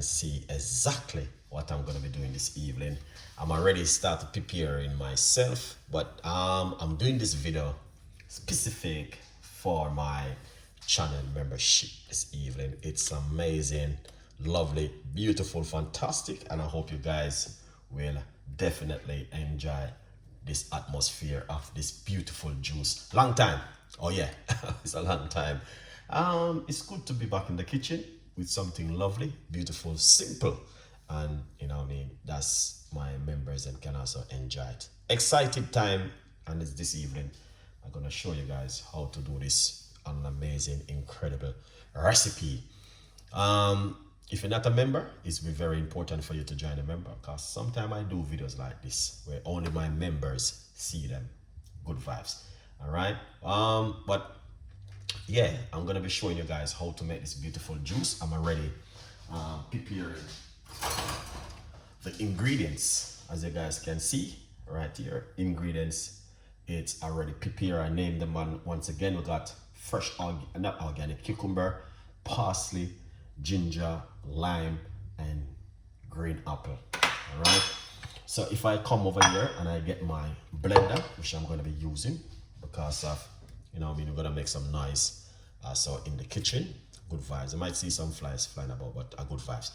See exactly what I'm gonna be doing this evening. I'm already started preparing myself, but I'm doing this video specific for my channel membership this evening. It's amazing, lovely, beautiful, fantastic, and I hope you guys will definitely enjoy this atmosphere of this beautiful juice. Long time. Oh yeah, it's a long time. It's good to be back in the kitchen with something lovely, beautiful, simple, and you know what I mean. That's my members and can also enjoy it. Excited time, and it's this evening. I'm gonna show you guys how to do this an amazing, incredible recipe. If you're not a member, it's very important for you to join a member because sometimes I do videos like this where only my members see them. Good vibes. All right. But yeah, I'm gonna be showing you guys how to make this beautiful juice. I'm already preparing the ingredients, as you guys can see right here. Ingredients, it's already prepared. I named them once again. We got fresh, not organic cucumber, parsley, ginger, lime, and green apple. All right. So if I come over here and I get my blender, which I'm going to be using because of, you know, I mean, we're going to make some noise. So in the kitchen, good vibes. You might see some flies flying about, but good vibes.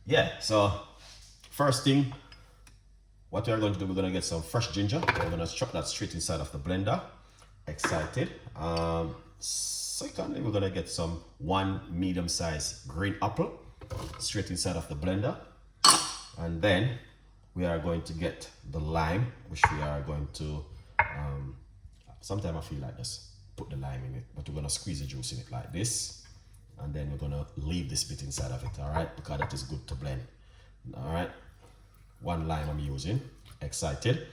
Yeah. So first thing, what we're going to do, we're going to get some fresh ginger. We're going to chuck that straight inside of the blender. Excited. Secondly, we're going to get some one medium-sized green apple straight inside of the blender. And then we are going to get the lime, which we are going to, sometimes I feel like just put the lime in it, but we're going to squeeze the juice in it like this. And then we're going to leave this bit inside of it, all right? Because that is good to blend, all right? One lime I'm using. Excited.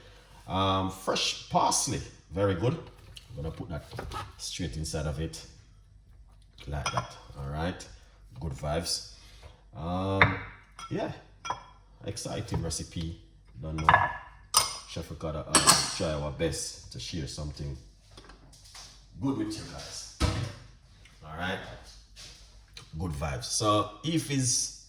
Fresh parsley, very good. I'm going to put that straight inside of it like that, all right? Good vibes. Yeah. Exciting recipe. Don't know. Chef Ricardo try our best to share something good with you guys. All right. Good vibes. So if it's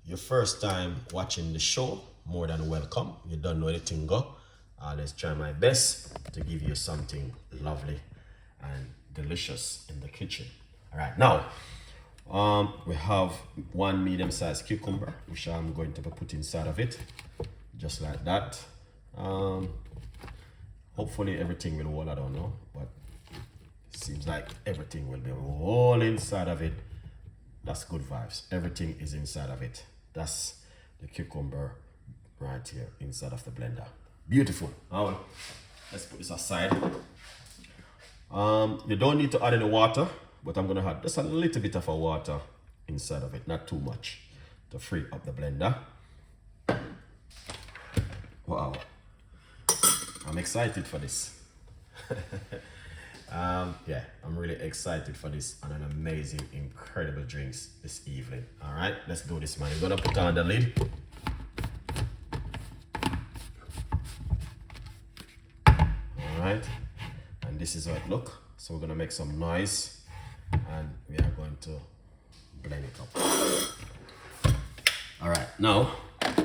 your first time watching the show, more than welcome. You don't know anything, go. Let's try my best to give you something lovely and delicious in the kitchen. All right. Now, we have one medium-sized cucumber, which I'm going to put inside of it, just like that. Hopefully everything will hold, I don't know, but it seems like everything will be all inside of it. That's good vibes. Everything is inside of it. That's the cucumber right here inside of the blender. Beautiful. Now, let's put this aside. You don't need to add any water, but I'm going to add just a little bit of water inside of it, not too much, to free up the blender. Wow. I'm excited for this. Yeah, I'm really excited for this and an amazing, incredible drinks this evening. All right, let's do this, man. You're going to put on the lid. All right, and this is how it looks. So we're going to make some noise and we are going to blend it up. All right, now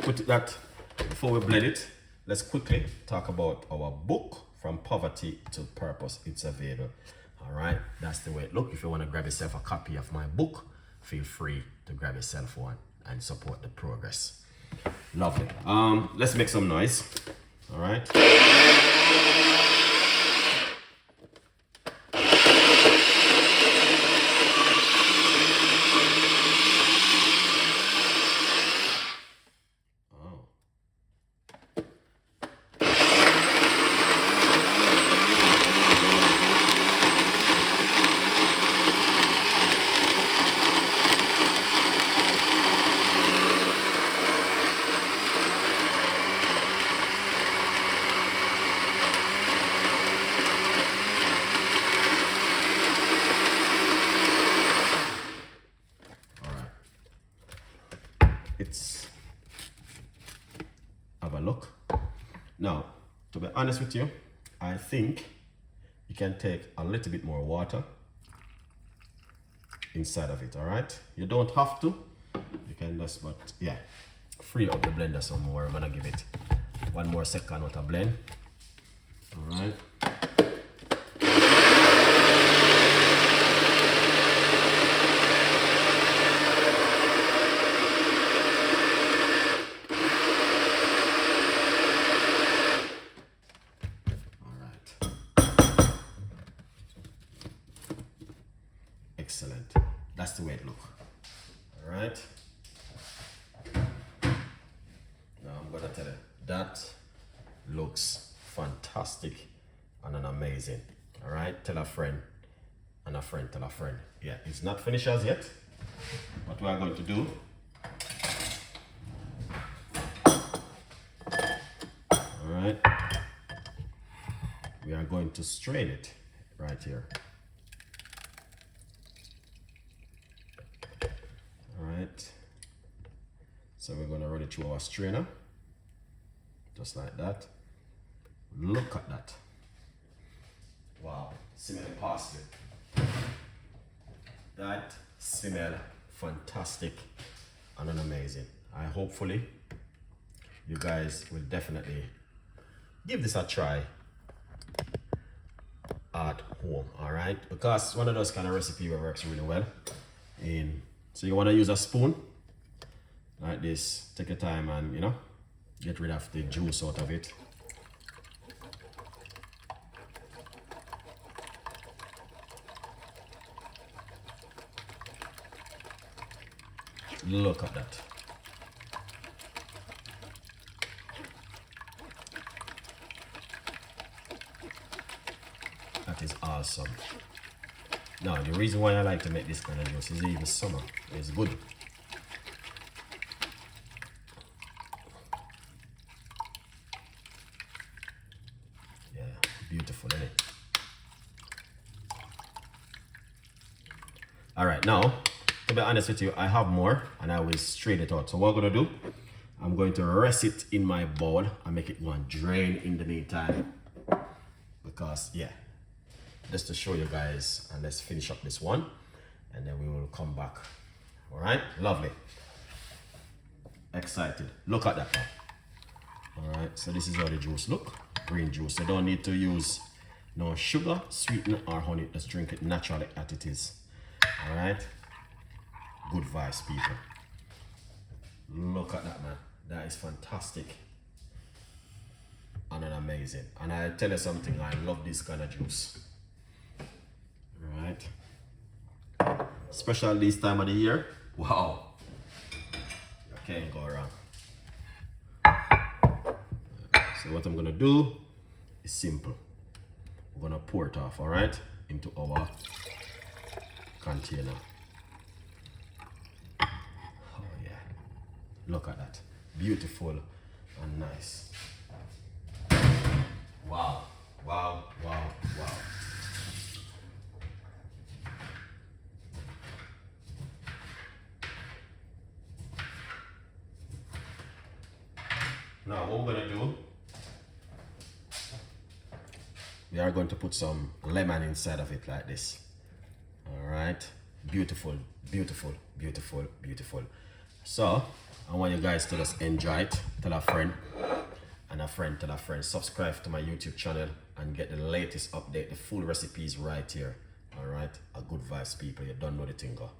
put that, before we blend it, let's quickly talk about our book, From Poverty to Purpose. It's available. All right, that's the way it looks. If you want to grab yourself a copy of my book, feel free to grab yourself one and support the progress. Lovely. Let's make some noise. All right. It's have a look. Now, to be honest with you, I think you can take a little bit more water inside of it. All right, you don't have to, you can just, but yeah, free up the blender some more. I'm gonna give it one more second with a blend. All right. Excellent. That's the way it looks. All right. Now I'm gonna tell you that looks fantastic and an amazing. All right. Tell a friend, and a friend tell a friend. Yeah, it's not finished as yet. What we are going to do. All right. We are going to strain it right here. Alright, so we're going to run it through our strainer, just like that. Look at that. Wow, smell parsley. That smell fantastic and amazing. Hopefully you guys will definitely give this a try at home, alright? Because it's one of those kind of recipe that works really well. So you want to use a spoon like this. Take your time and, you know, get rid of the juice out of it. Look at that. That is awesome. Now, the reason why I like to make this kind of juice is even summer. It's good. Yeah, beautiful, isn't it? All right, now, to be honest with you, I have more and I will strain it out. So what I'm going to do, I'm going to rest it in my bowl and make it go and drain in the meantime. Because, yeah, just to show you guys, and let's finish up this one and then we will come back. All right, lovely. Excited. Look at that now. All right, so this is how the juice look. Green juice. You don't need to use no sugar, sweetener or honey. Just drink it naturally as it is. All right, good vibes, people. Look at that, man. That is fantastic and an amazing. And I tell you something, I love this kind of juice. All right, especially this time of the year. Wow, you can't go wrong. So what I'm gonna do is simple. We're gonna pour it off, all right, into our container. Oh yeah, look at that, beautiful and nice. Wow, wow, wow, wow. Now what we're gonna do, we are going to put some lemon inside of it like this. All right, beautiful, beautiful, beautiful, beautiful. So I want you guys to just enjoy it. Tell a friend and a friend tell a friend. Subscribe to my YouTube channel and get the latest update. The full recipes right here. All right, a good vibes, people. You don't know the thing go.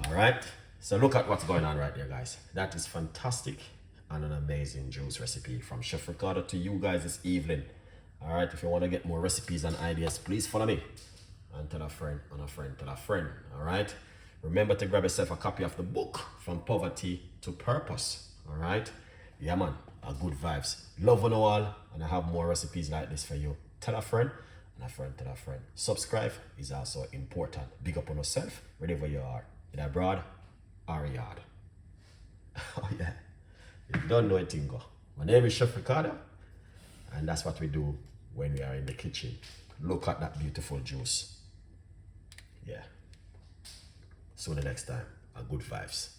All right, so look at what's going on right there, guys. That is fantastic and an amazing juice recipe from Chef Ricardo to you guys this evening. All right, if you want to get more recipes and ideas, please follow me and tell a friend and a friend tell a friend. All right, remember to grab yourself a copy of the book From Poverty to Purpose. All right, yeah man, a good vibes. Love on all, and I have more recipes like this for you. Tell a friend and a friend tell a friend. Subscribe is also important. Big up on yourself wherever you are, in abroad or yard. Oh yeah, you don't know it, go. My name is Chef Ricardo, and that's what we do when we are in the kitchen. Look at that beautiful juice. Yeah. See you the next time. A good vibes.